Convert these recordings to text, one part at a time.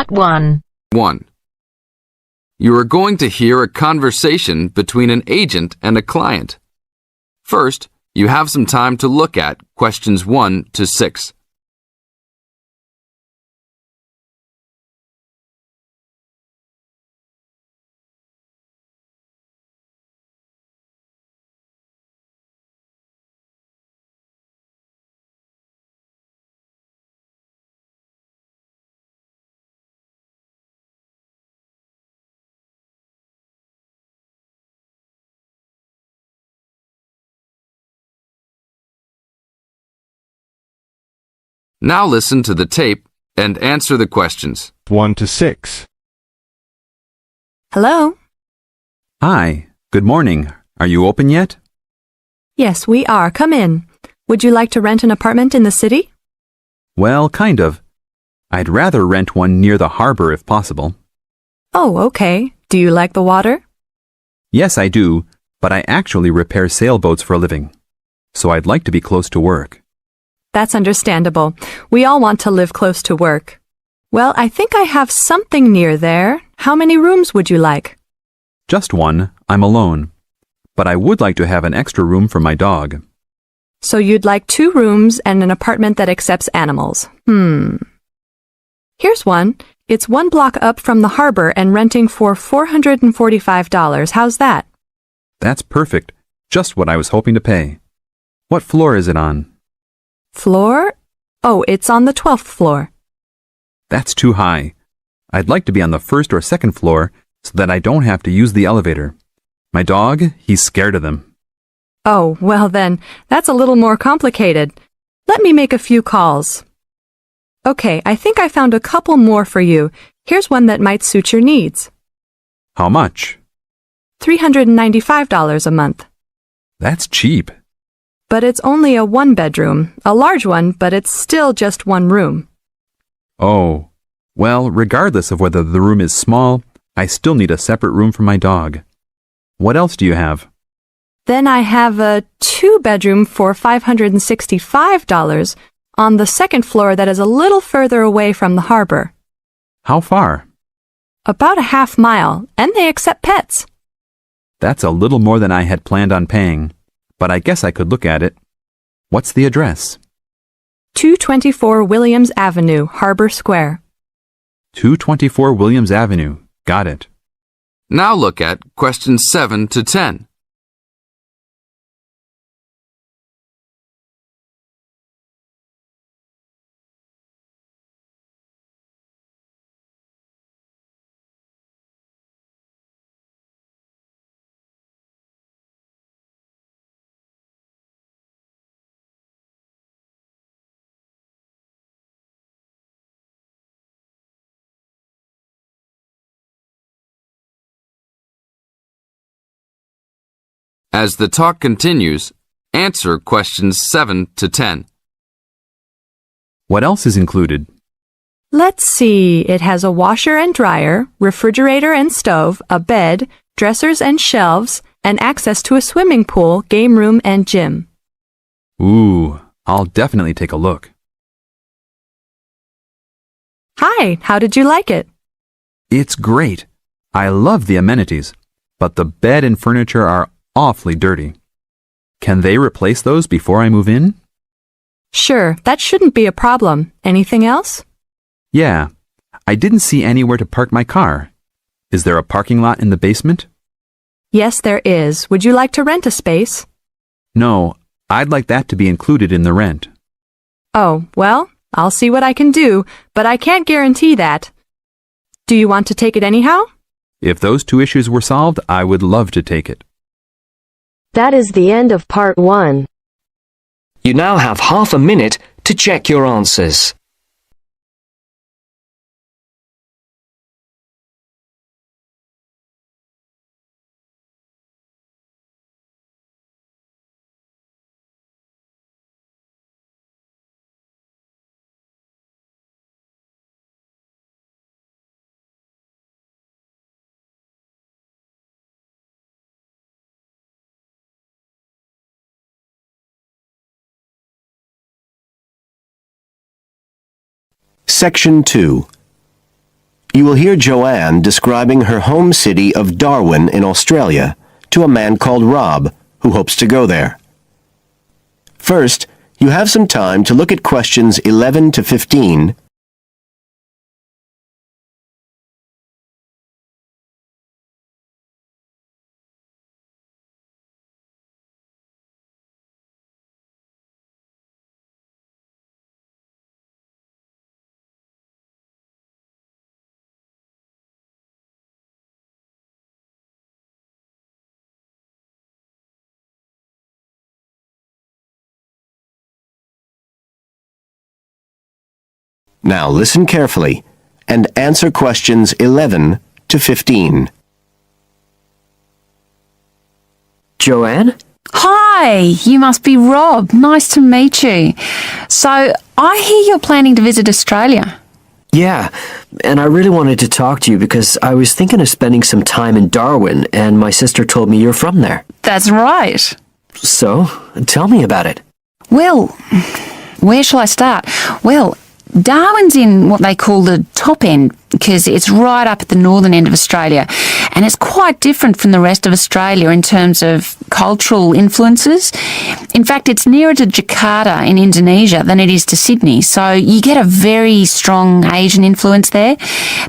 Part 1. 1. You are going to hear a conversation between an agent and a client. First, you have some time to look at questions 1 to 6. Now listen to the tape and answer the questions. 1 to 6. Hello? Hi, good morning. Are you open yet? Yes, we are. Come in. Would you like to rent an apartment in the city? Well, kind of. I'd rather rent one near the harbor if possible. Oh, okay. Do you like the water? Yes, I do, but I actually repair sailboats for a living. So I'd like to be close to work. That's understandable. We all want to live close to work. Well, I think I have something near there. How many rooms would you like? Just one. I'm alone. But I would like to have an extra room for my dog. So you'd like 2 rooms and an apartment that accepts animals. Here's one. It's 1 block up from the harbor and renting for $445. How's that? That's perfect. Just what I was hoping to pay. What floor is it on? Floor? Oh, it's on the 12th floor. That's too high. I'd like to be on the 1st or 2nd floor so that I don't have to use the elevator. My dog, he's scared of them. Oh, well then, that's a little more complicated. Let me make a few calls. Okay, I think I found a couple more for you. Here's one that might suit your needs. How much? $395 a month. That's cheap. But it's only a 1-bedroom, a large one, but it's still just 1 room. Oh, well, regardless of whether the room is small, I still need a separate room for my dog. What else do you have? Then I have a 2-bedroom for $565 on the 2nd floor that is a little further away from the harbor. How far? About a half mile, and they accept pets. That's a little more than I had planned on paying, but I guess I could look at it. What's the address? 224 Williams Avenue, Harbor Square. 224 Williams Avenue. Got it. Now look at questions 7 to 10. As the talk continues, answer questions 7 to 10. What else is included? Let's see, it has a washer and dryer, refrigerator and stove, a bed, dressers and shelves, and access to a swimming pool, game room, and gym. Ooh, I'll definitely take a look. Hi, how did you like it? It's great. I love the amenities, but the bed and furniture are awfully dirty. Can they replace those before I move in? Sure, that shouldn't be a problem. Anything else? Yeah, I didn't see anywhere to park my car. Is there a parking lot in the basement? Yes, there is. Would you like to rent a space? No, I'd like that to be included in the rent. Oh, well, I'll see what I can do, but I can't guarantee that. Do you want to take it anyhow? If those 2 issues were solved, I would love to take it. That is the end of part 1. You now have half a minute to check your answers. Section 2. You will hear Joanne describing her home city of Darwin in Australia to a man called Rob, who hopes to go there. First, you have some time to look at questions 11 to 15. Now listen carefully and answer questions 11 to 15. Joanne? Hi, you must be Rob. Nice to meet you. So, I hear you're planning to visit Australia. Yeah, and I really wanted to talk to you because I was thinking of spending some time in Darwin, and my sister told me you're from there. That's right. So, tell me about it. Well, where shall I start? Well, Darwin's in what they call the top end because it's right up at the northern end of Australia, and it's quite different from the rest of Australia in terms of cultural influences. In fact, it's nearer to Jakarta in Indonesia than it is to Sydney, so you get a very strong Asian influence there.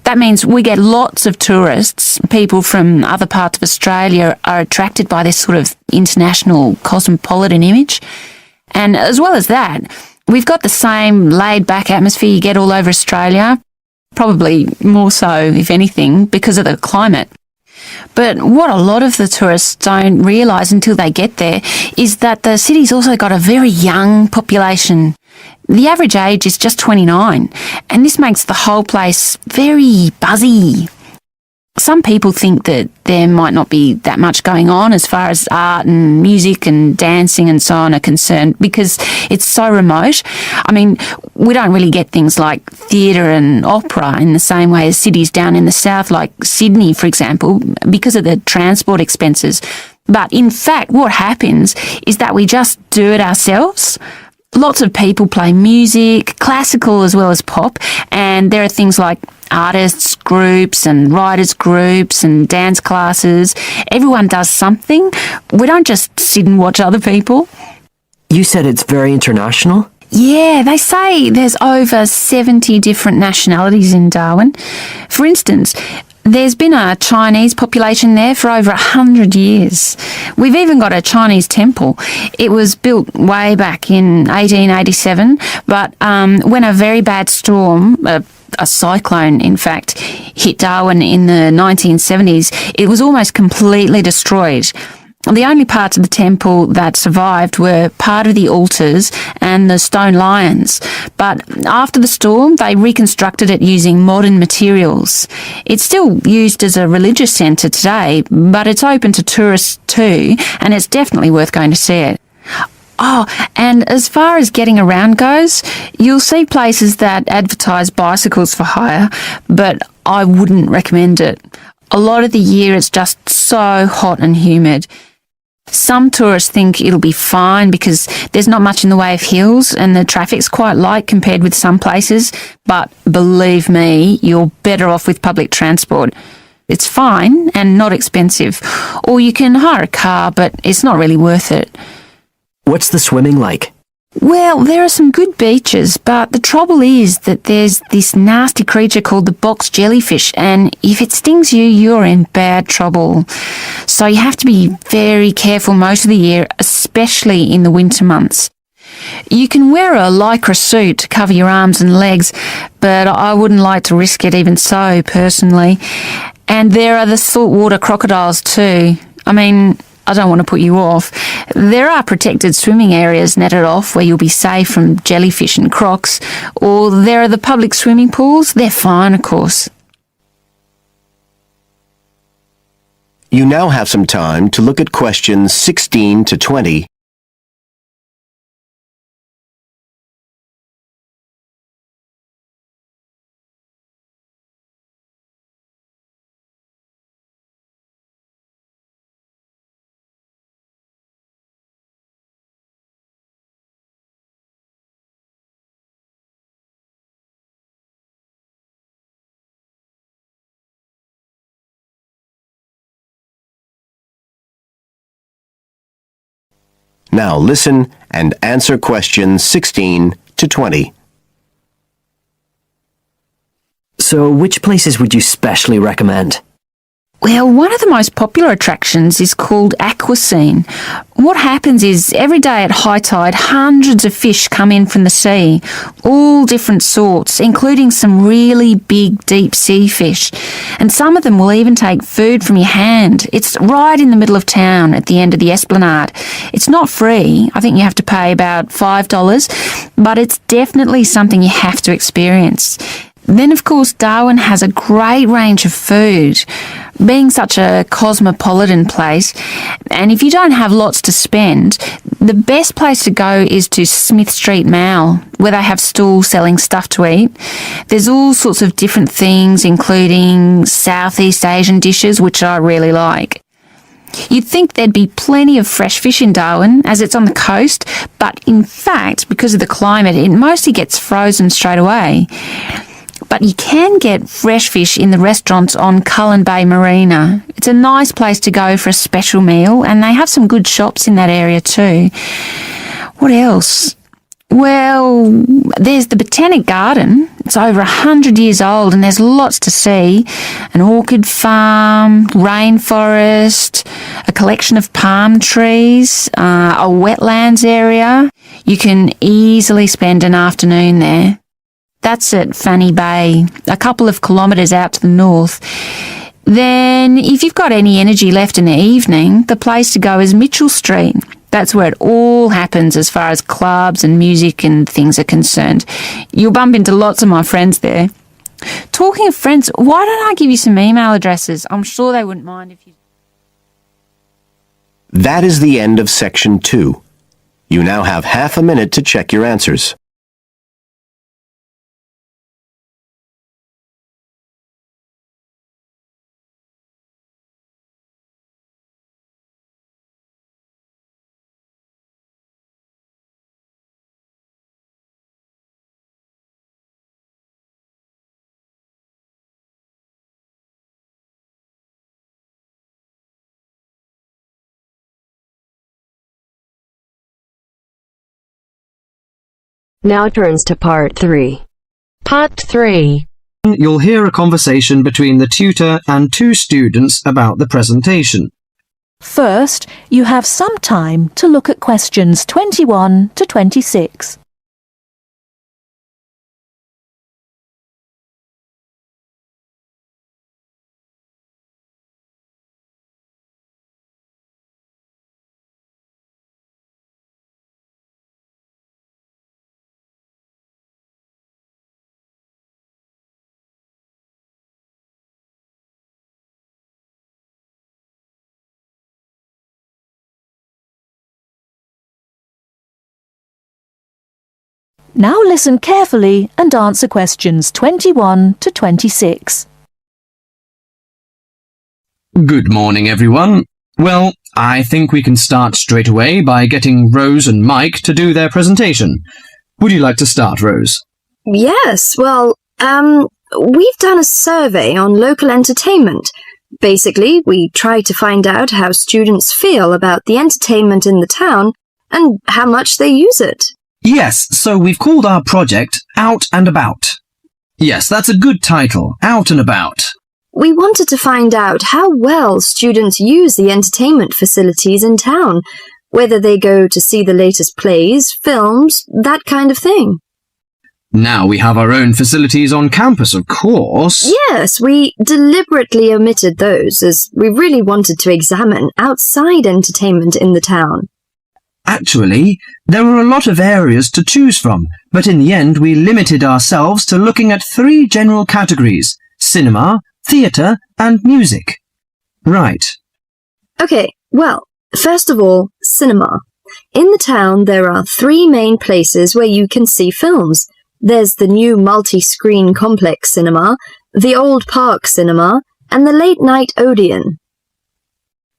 That means we get lots of tourists. People from other parts of Australia are attracted by this sort of international cosmopolitan image. And as well as that, we've got the same laid-back atmosphere you get all over Australia, probably more so, if anything, because of the climate. But what a lot of the tourists don't realise until they get there is that the city's also got a very young population. The average age is just 29, and this makes the whole place very buzzy. Some people think that there might not be that much going on as far as art and music and dancing and so on are concerned because it's so remote. I mean, we don't really get things like theatre and opera in the same way as cities down in the south, like Sydney, for example, because of the transport expenses. But in fact, what happens is that we just do it ourselves. Lots of people play music, classical as well as pop, and there are things like artists groups and writers groups and dance classes. Everyone does something. We don't just sit and watch other people. You said it's very international? Yeah, they say there's over 70 different nationalities in Darwin. For instance, there's been a Chinese population there for over 100 years. We've even got a Chinese temple. It was built way back in 1887, but when a very bad storm, a cyclone in fact, hit Darwin in the 1970s, it was almost completely destroyed. The only parts of the temple that survived were part of the altars and the stone lions, but after the storm they reconstructed it using modern materials. It's still used as a religious centre today, but it's open to tourists too, and it's definitely worth going to see it. Oh, and as far as getting around goes, you'll see places that advertise bicycles for hire, but I wouldn't recommend it. A lot of the year it's just so hot and humid. Some tourists think it'll be fine because there's not much in the way of hills and the traffic's quite light compared with some places, but believe me, you're better off with public transport. It's fine and not expensive, or you can hire a car, but it's not really worth it. What's the swimming like? Well, there are some good beaches, but the trouble is that there's this nasty creature called the box jellyfish, and if it stings you, you're in bad trouble. So you have to be very careful most of the year, especially in the winter months. You can wear a lycra suit to cover your arms and legs, but I wouldn't like to risk it even so, personally. And there are the saltwater crocodiles too. I mean, I don't want to put you off. There are protected swimming areas netted off where you'll be safe from jellyfish and crocs, or there are the public swimming pools. They're fine, of course. You now have some time to look at questions 16 to 20 Now listen and answer questions 16 to 20. So, which places would you specially recommend? Well, one of the most popular attractions is called Aquascene. What happens is every day at high tide, hundreds of fish come in from the sea, all different sorts, including some really big deep sea fish. And some of them will even take food from your hand. It's right in the middle of town at the end of the esplanade. It's not free. I think you have to pay about $5, but it's definitely something you have to experience. Then, of course, Darwin has a great range of food, being such a cosmopolitan place. And if you don't have lots to spend, the best place to go is to Smith Street Mall, where they have stalls selling stuff to eat. There's all sorts of different things, including Southeast Asian dishes, which I really like. You'd think there'd be plenty of fresh fish in Darwin, as it's on the coast, but in fact, because of the climate, it mostly gets frozen straight away. But you can get fresh fish in the restaurants on Cullen Bay Marina. It's a nice place to go for a special meal, and they have some good shops in that area too. What else? Well, there's the Botanic Garden. It's over 100 years old and there's lots to see. An orchid farm, rainforest, a collection of palm trees, a wetlands area. You can easily spend an afternoon there. That's at Fanny Bay, a couple of kilometres out to the north. Then, if you've got any energy left in the evening, the place to go is Mitchell Street. That's where it all happens as far as clubs and music and things are concerned. You'll bump into lots of my friends there. Talking of friends, why don't I give you some email addresses? I'm sure they wouldn't mind if you... That is the end of section 2. You now have half a minute to check your answers. Now turns to part 3. Part 3. You'll hear a conversation between the tutor and two students about the presentation. First, you have some time to look at questions 21 to 26. Now listen carefully and answer questions 21 to 26. Good morning, everyone. Well, I think we can start straight away by getting Rose and Mike to do their presentation. Would you like to start, Rose? Yes, well, we've done a survey on local entertainment. Basically, we try to find out how students feel about the entertainment in the town and how much they use it. Yes, so we've called our project Out and About. Yes, that's a good title, Out and About. We wanted to find out how well students use the entertainment facilities in town, whether they go to see the latest plays, films, that kind of thing. Now we have our own facilities on campus, of course. Yes, we deliberately omitted those as we really wanted to examine outside entertainment in the town. Actually, there were a lot of areas to choose from, but in the end we limited ourselves to looking at 3 general categories: cinema, theatre, and music. Right. Okay, well, first of all, cinema. In the town there are 3 main places where you can see films. There's the new multi-screen complex cinema, the old park cinema, and the late-night Odeon.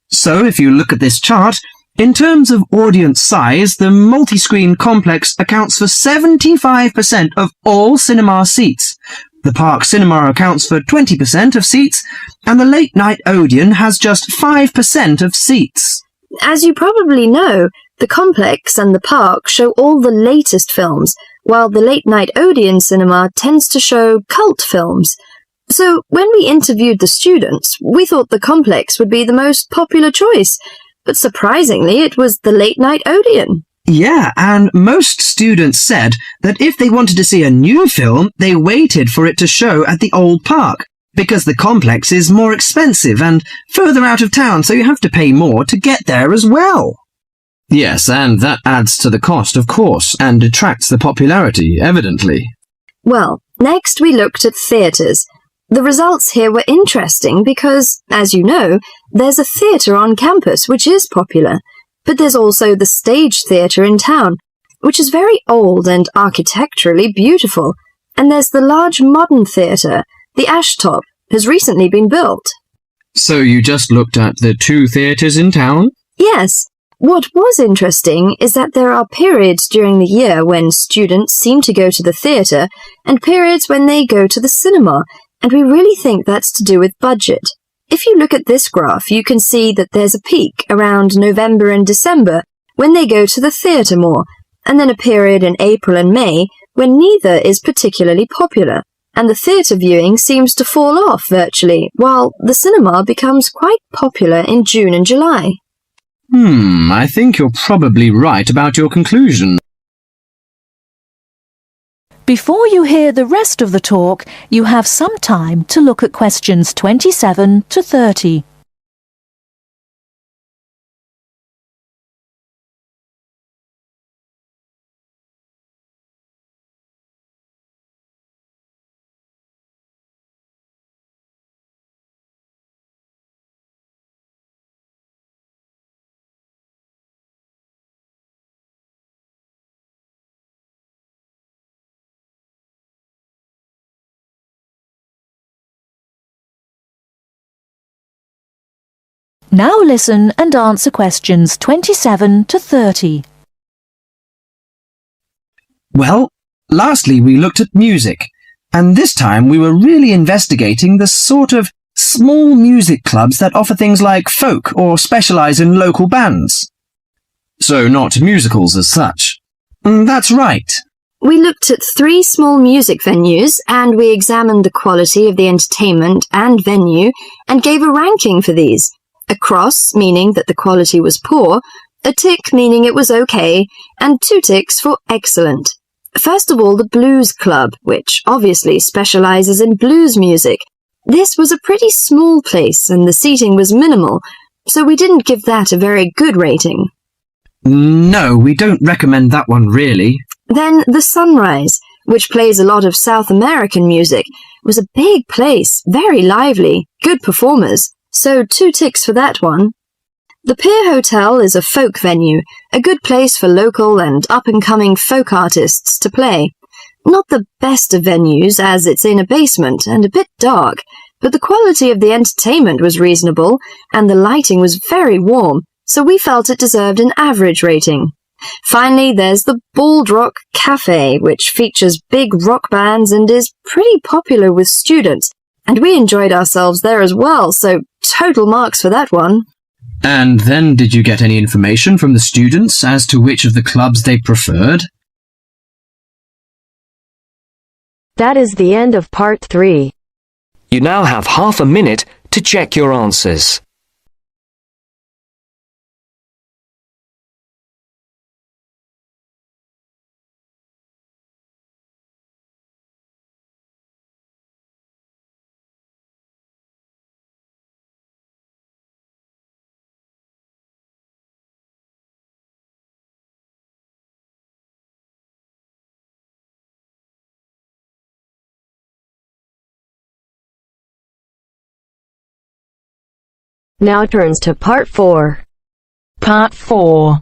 So if you look at this chart, in terms of audience size, the multi-screen complex accounts for 75% of all cinema seats. The park cinema accounts for 20% of seats, and the late-night Odeon has just 5% of seats. As you probably know, The complex and the park show all the latest films, while the late-night Odeon cinema tends to show cult films. So when we interviewed the students, we thought the complex would be the most popular choice, but surprisingly it was the late-night Odeon. Yeah, and most students said that if they wanted to see a new film, they waited for it to show at the old park, because the complex is more expensive and further out of town, so you have to pay more to get there as well. Yes, and that adds to the cost, of course, and detracts the popularity, evidently. Well, next we looked at theatres. The results here were interesting because, as you know, there's a theatre on campus which is popular, but there's also the Stage Theatre in town, which is very old and architecturally beautiful, and there's the large modern theatre, the Ashtop, has recently been built. So you just looked at the 2 theatres in town? Yes. What was interesting is that there are periods during the year when students seem to go to the theatre and periods when they go to the cinema, and we really think that's to do with budget. If you look at this graph, you can see that there's a peak around November and December when they go to the theatre more, and then a period in April and May when neither is particularly popular, and the theatre viewing seems to fall off virtually, while the cinema becomes quite popular in June and July. I think you're probably right about your conclusion. Before you hear the rest of the talk, you have some time to look at questions 27 to 30. Now listen and answer questions 27 to 30. Well, lastly we looked at music, and this time we were really investigating the sort of small music clubs that offer things like folk or specialise in local bands. So not musicals as such. That's right. We looked at 3 small music venues and we examined the quality of the entertainment and venue and gave a ranking for these. A cross, meaning that the quality was poor, a tick meaning it was okay, and 2 ticks for excellent. First of all, the Blues Club, which obviously specialises in blues music. This was a pretty small place and the seating was minimal, so we didn't give that a very good rating. No, we don't recommend that one really. Then the Sunrise, which plays a lot of South American music, was a big place, very lively, good performers, so 2 ticks for that one. The Pier Hotel is a folk venue, a good place for local and up-and-coming folk artists to play. Not the best of venues, as it's in a basement and a bit dark, but the quality of the entertainment was reasonable, and the lighting was very warm, so we felt it deserved an average rating. Finally, there's the Bald Rock Cafe, which features big rock bands and is pretty popular with students, and we enjoyed ourselves there as well, so total marks for that one. And then did you get any information from the students as to which of the clubs they preferred? That is the end of part 3. You now have half a minute to check your answers. Now turns to part 4. Part 4.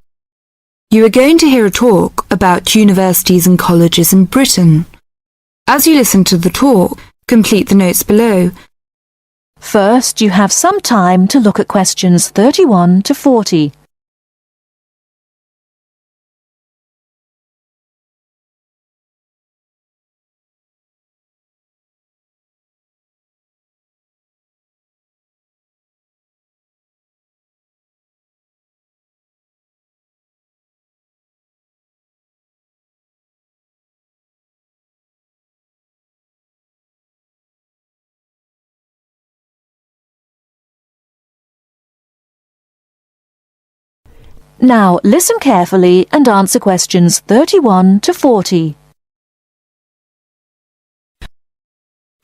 You are going to hear a talk about universities and colleges in Britain. As you listen to the talk, complete the notes below. First, you have some time to look at questions 31 to 40. Now listen carefully and answer questions 31 to 40.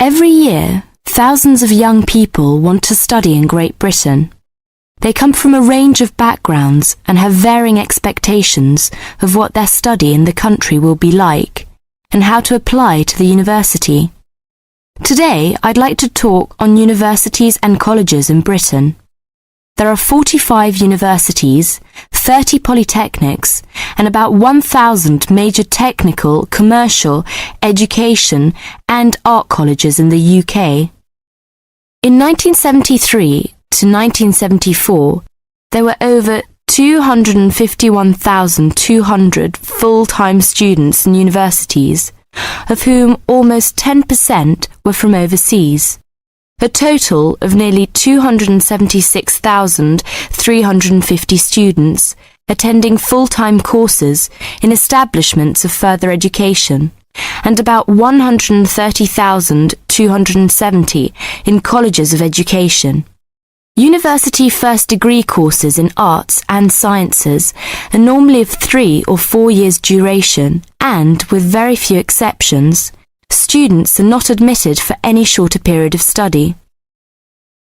Every year, thousands of young people want to study in Great Britain. They come from a range of backgrounds and have varying expectations of what their study in the country will be like and how to apply to the university. Today, I'd like to talk on universities and colleges in Britain. There are 45 universities, 30 polytechnics, and about 1,000 major technical, commercial, education, and art colleges in the UK. In 1973 to 1974, there were over 251,200 full-time students in universities, of whom almost 10% were from overseas. A total of nearly 276,350 students attending full-time courses in establishments of further education, and about 130,270 in colleges of education. University first degree courses in arts and sciences are normally of 3 or 4 years duration, and, with very few exceptions, students are not admitted for any shorter period of study.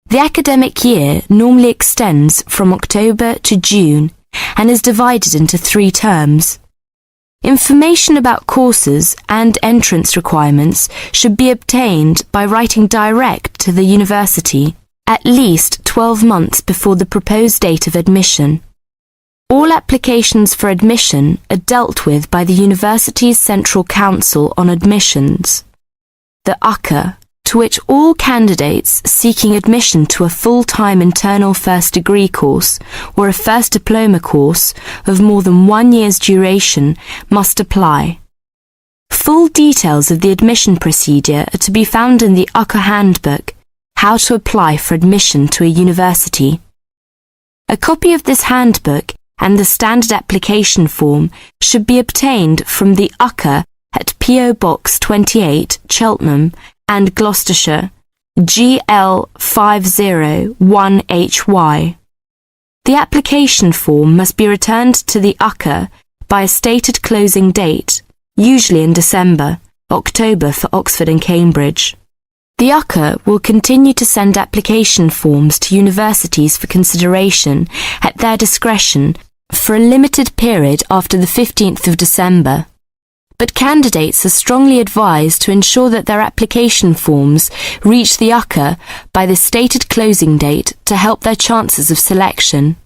The academic year normally extends from October to June and is divided into 3 terms. Information about courses and entrance requirements should be obtained by writing direct to the university at least 12 months before the proposed date of admission. All applications for admission are dealt with by the University's Central Council on Admissions, the UCA, to which all candidates seeking admission to a full-time internal first degree course or a first diploma course of more than 1 year's duration must apply. Full details of the admission procedure are to be found in the UCA Handbook, How to Apply for Admission to a University. A copy of this handbook and the standard application form should be obtained from the UCA at PO Box 28, Cheltenham and Gloucestershire, GL 501HY. The application form must be returned to the UCA by a stated closing date, usually in December, October for Oxford and Cambridge. The UCA will continue to send application forms to universities for consideration at their discretion for a limited period after the 15th of December. But candidates are strongly advised to ensure that their application forms reach the UCA by the stated closing date to help their chances of selection.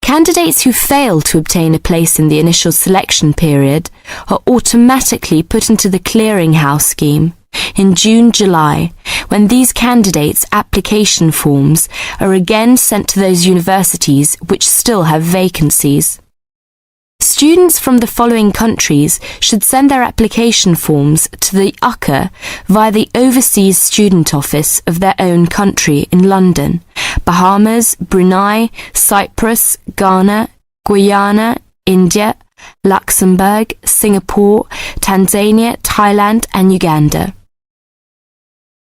Candidates who fail to obtain a place in the initial selection period are automatically put into the clearinghouse scheme in June-July, when these candidates' application forms are again sent to those universities which still have vacancies. Students from the following countries should send their application forms to the UCA via the Overseas Student Office of their own country in London: Bahamas, Brunei, Cyprus, Ghana, Guyana, India, Luxembourg, Singapore, Tanzania, Thailand and Uganda.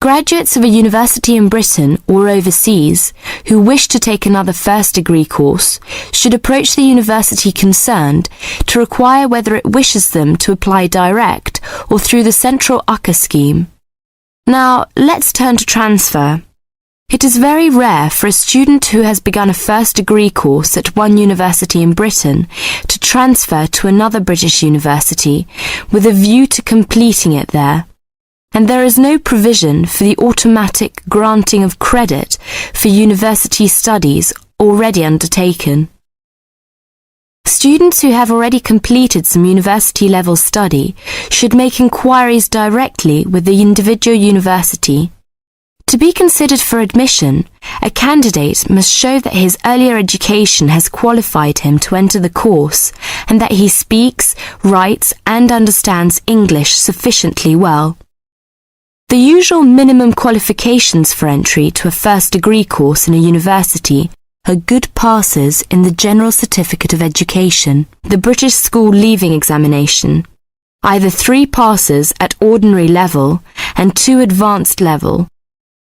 Graduates of a university in Britain or overseas who wish to take another first degree course should approach the university concerned to inquire whether it wishes them to apply direct or through the central UCA scheme. Now, let's turn to transfer. It is very rare for a student who has begun a first degree course at one university in Britain to transfer to another British university with a view to completing it there. And there is no provision for the automatic granting of credit for university studies already undertaken. Students who have already completed some university-level study should make inquiries directly with the individual university. To be considered for admission, a candidate must show that his earlier education has qualified him to enter the course and that he speaks, writes and understands English sufficiently well. The usual minimum qualifications for entry to a first degree course in a university are good passes in the General Certificate of Education, the British School Leaving Examination, either 3 passes at ordinary level and 2 advanced level,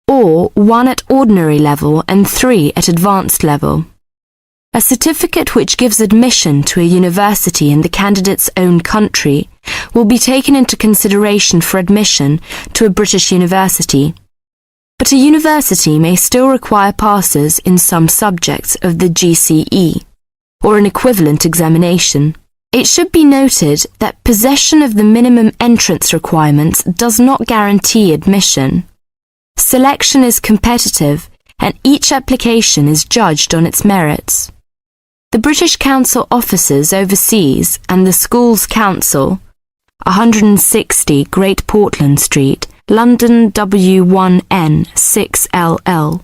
or 1 at ordinary level and 3 at advanced level. A certificate which gives admission to a university in the candidate's own country will be taken into consideration for admission to a British university. But a university may still require passes in some subjects of the GCE, or an equivalent examination. It should be noted that possession of the minimum entrance requirements does not guarantee admission. Selection is competitive, and each application is judged on its merits. The British Council offices overseas and the Schools Council, 160 Great Portland Street, London W1N 6LL,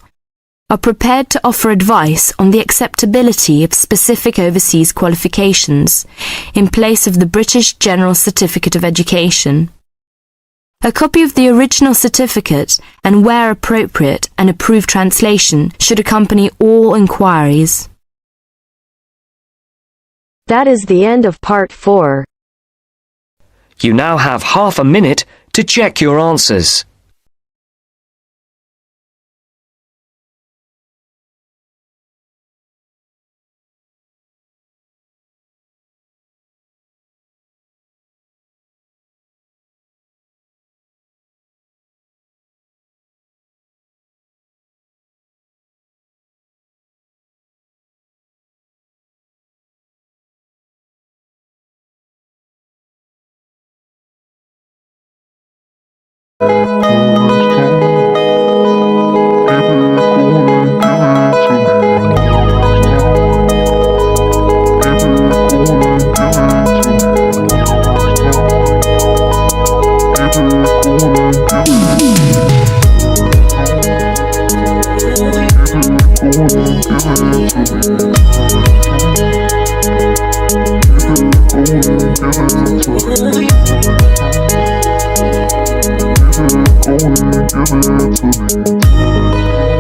are prepared to offer advice on the acceptability of specific overseas qualifications in place of the British General Certificate of Education. A copy of the original certificate and, where appropriate, an approved translation should accompany all inquiries. That is the end of part 4. You now have half a minute to check your answers. Give it to me.